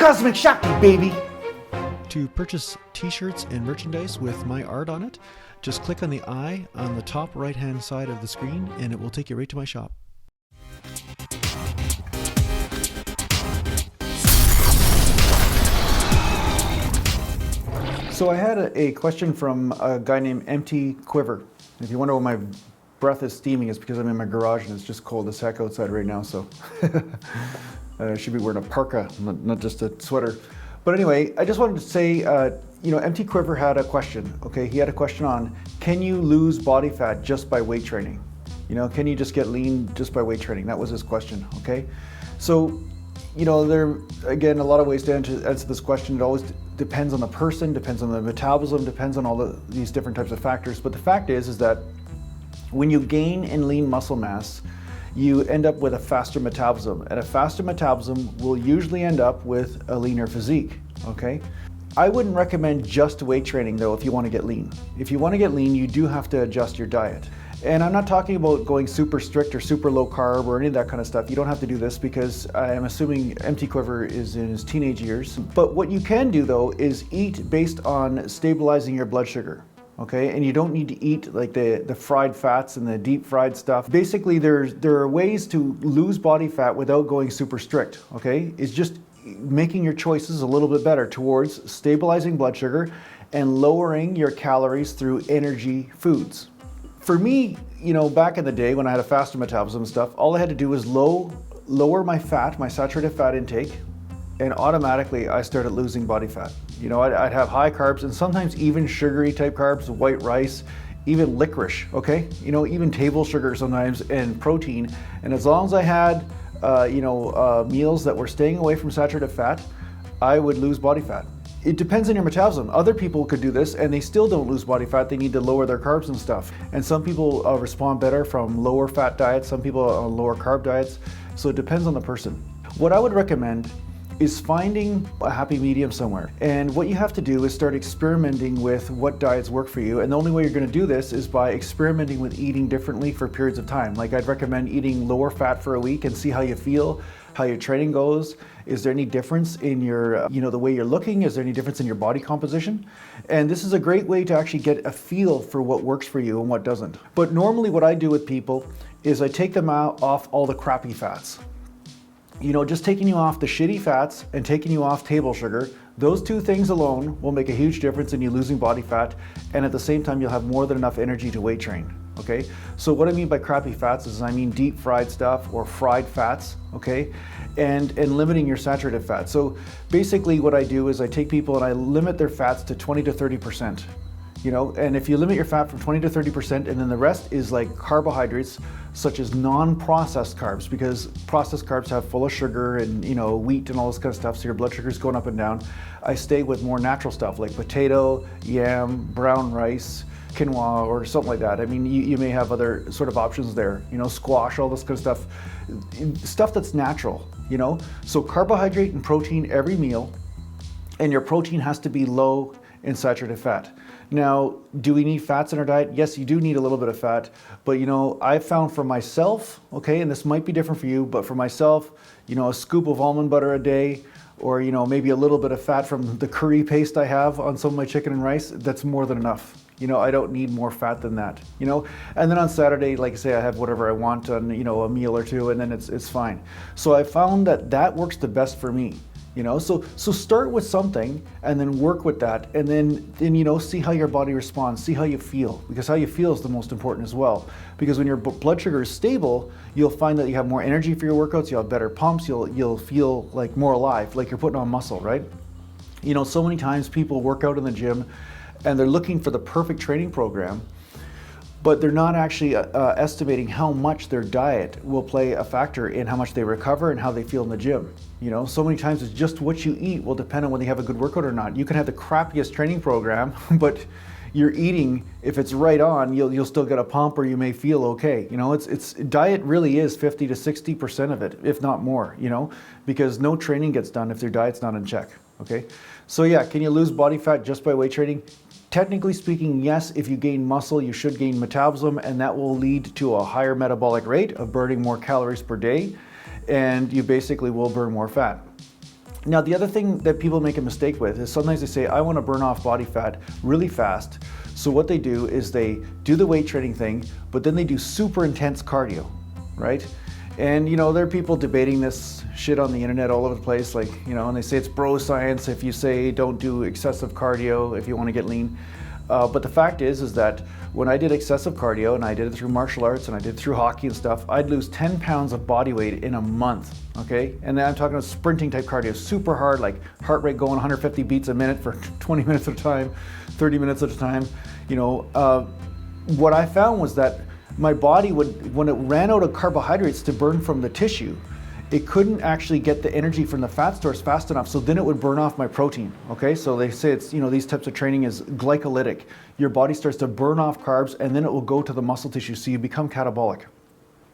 Cosmic Shakti, baby! To purchase t-shirts and merchandise with my art on it, just click on the eye on the top right hand side of the screen and it will take you right to my shop. So I had a question from a guy named Empty Quiver. If you wonder why my breath is steaming, it's because I'm in my garage and it's just cold as heck outside right now, so I should be wearing a parka, not just a sweater. But anyway, I just wanted to say, Empty Quiver had a question, okay? He had a question on, can you lose body fat just by weight training? Can you just get lean just by weight training? That was his question, okay? So, there are, again, a lot of ways to answer this question. It always depends on the person, depends on the metabolism, depends on all these different types of factors. But the fact is that when you gain and lean muscle mass, you end up with a faster metabolism. And a faster metabolism will usually end up with a leaner physique, okay? I wouldn't recommend just weight training though if you want to get lean. If you want to get lean, you do have to adjust your diet. And I'm not talking about going super strict or super low carb or any of that kind of stuff. You don't have to do this because I'm assuming Empty Quiver is in his teenage years. But what you can do though is eat based on stabilizing your blood sugar. Okay, and you don't need to eat like the fried fats and the deep fried stuff. Basically, there are ways to lose body fat without going super strict. Okay, it's just making your choices a little bit better towards stabilizing blood sugar and lowering your calories through energy foods. For me, back in the day when I had a faster metabolism and stuff, all I had to do was lower my fat, my saturated fat intake, and automatically I started losing body fat. I'd have high carbs and sometimes even sugary type carbs, white rice, even licorice, okay? Even table sugar sometimes and protein. And as long as I had, meals that were staying away from saturated fat, I would lose body fat. It depends on your metabolism. Other people could do this and they still don't lose body fat. They need to lower their carbs and stuff. And some people respond better from lower fat diets, some people on lower carb diets. So it depends on the person. What I would recommend is finding a happy medium somewhere. And what you have to do is start experimenting with what diets work for you. And the only way you're going to do this is by experimenting with eating differently for periods of time. Like I'd recommend eating lower fat for a week and see how you feel, how your training goes. Is there any difference in your, the way you're looking? Is there any difference in your body composition? And this is a great way to actually get a feel for what works for you and what doesn't. But normally what I do with people is I take them off all the crappy fats. Just taking you off the shitty fats and taking you off table sugar, those two things alone will make a huge difference in you losing body fat, and at the same time you'll have more than enough energy to weight train, okay? So what I mean by crappy fats is I mean deep fried stuff or fried fats, okay? And limiting your saturated fat. So basically what I do is I take people and I limit their fats to 20 to 30%. And if you limit your fat from 20 to 30%, and then the rest is like carbohydrates, such as non-processed carbs, because processed carbs have full of sugar and wheat and all this kind of stuff, so your blood sugar is going up and down. I stay with more natural stuff like potato, yam, brown rice, quinoa, or something like that. I mean, you may have other sort of options there, squash, all this kind of stuff that's natural, So carbohydrate and protein every meal, and your protein has to be low in saturated fat. Now, do we need fats in our diet? Yes, you do need a little bit of fat, but I've found for myself, okay, and this might be different for you, but for myself, a scoop of almond butter a day, or maybe a little bit of fat from the curry paste I have on some of my chicken and rice, that's more than enough. I don't need more fat than that, And then on Saturday, like I say, I have whatever I want on, a meal or two, and then it's fine. So I found that works the best for me. So start with something and then work with that, and then see how your body responds, see how you feel, because how you feel is the most important as well. Because when your blood sugar is stable, you'll find that you have more energy for your workouts, you'll have better pumps, you'll feel like more alive, like you're putting on muscle, right? So many times people work out in the gym and they're looking for the perfect training program, but they're not actually estimating how much their diet will play a factor in how much they recover and how they feel in the gym. So many times it's just what you eat will depend on whether you have a good workout or not. You can have the crappiest training program, but your eating, if it's right on, you'll still get a pump or you may feel okay. It's diet really is 50 to 60% of it, if not more, because no training gets done if their diet's not in check, okay? So yeah, can you lose body fat just by weight training? Technically speaking, yes, if you gain muscle, you should gain metabolism, and that will lead to a higher metabolic rate of burning more calories per day, and you basically will burn more fat. Now, the other thing that people make a mistake with is sometimes they say, I want to burn off body fat really fast. So what they do is they do the weight training thing, but then they do super intense cardio, right? And there are people debating this shit on the internet all over the place, like, and they say it's bro science if you say don't do excessive cardio if you want to get lean. But the fact is that when I did excessive cardio, and I did it through martial arts and I did it through hockey and stuff, I'd lose 10 pounds of body weight in a month, okay? And then I'm talking about sprinting type cardio, super hard, like heart rate going 150 beats a minute for 20 minutes at a time, 30 minutes at a time. What I found was that my body would, when it ran out of carbohydrates to burn from the tissue, it couldn't actually get the energy from the fat stores fast enough, so then it would burn off my protein, okay? So they say it's, these types of training is glycolytic. Your body starts to burn off carbs and then it will go to the muscle tissue, so you become catabolic.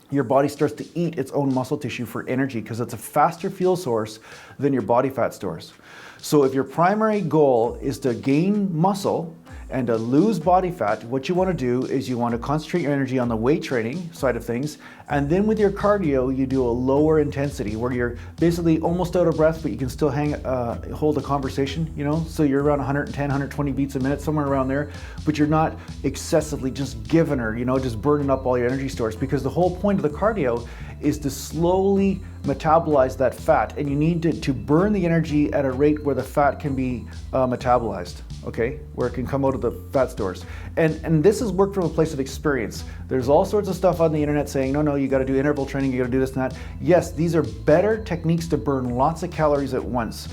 Your body starts to eat its own muscle tissue for energy because it's a faster fuel source than your body fat stores. So if your primary goal is to gain muscle and to lose body fat, what you want to do is you want to concentrate your energy on the weight training side of things, and then with your cardio you do a lower intensity where you're basically almost out of breath but you can still hold a conversation, so you're around 110, 120 beats a minute, somewhere around there, but you're not excessively just giving her, just burning up all your energy stores, because the whole point of the cardio is to slowly metabolize that fat, and you need to burn the energy at a rate where the fat can be metabolized, okay, where it can come out of the fat stores. And this has worked from a place of experience. There's all sorts of stuff on the internet saying, no, you got to do interval training, you got to do this and that. Yes, these are better techniques to burn lots of calories at once.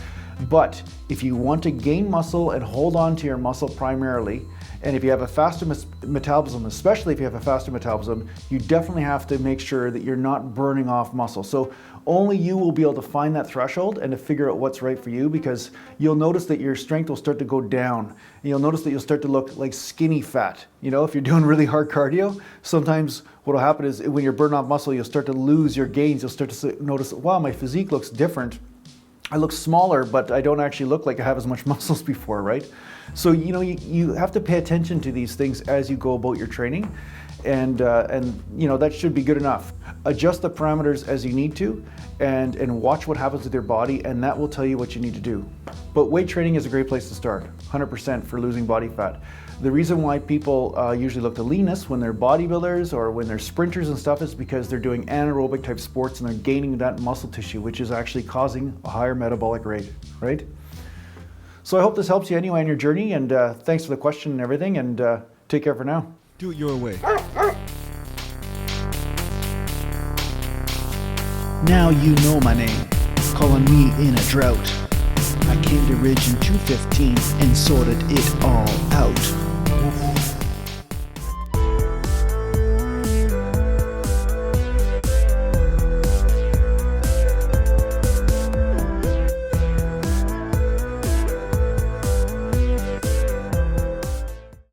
But if you want to gain muscle and hold on to your muscle primarily, and if you have a faster metabolism, especially if you have a faster metabolism, you definitely have to make sure that you're not burning off muscle. So only you will be able to find that threshold and to figure out what's right for you, because you'll notice that your strength will start to go down. And you'll notice that you'll start to look like skinny fat. If you're doing really hard cardio, sometimes what will happen is when you're burning off muscle, you'll start to lose your gains. You'll start to notice, wow, my physique looks different. I look smaller, but I don't actually look like I have as much muscles before, right? So, you have to pay attention to these things as you go about your training, and that should be good enough. Adjust the parameters as you need to, and watch what happens with your body, and that will tell you what you need to do. But weight training is a great place to start, 100% for losing body fat. The reason why people usually look to leanness when they're bodybuilders or when they're sprinters and stuff is because they're doing anaerobic type sports and they're gaining that muscle tissue, which is actually causing a higher metabolic rate, right? So I hope this helps you anyway on your journey, and thanks for the question and everything, and take care for now. Do it your way. Now you know my name, calling me in a drought. I came to Ridge in 215 and sorted it all out.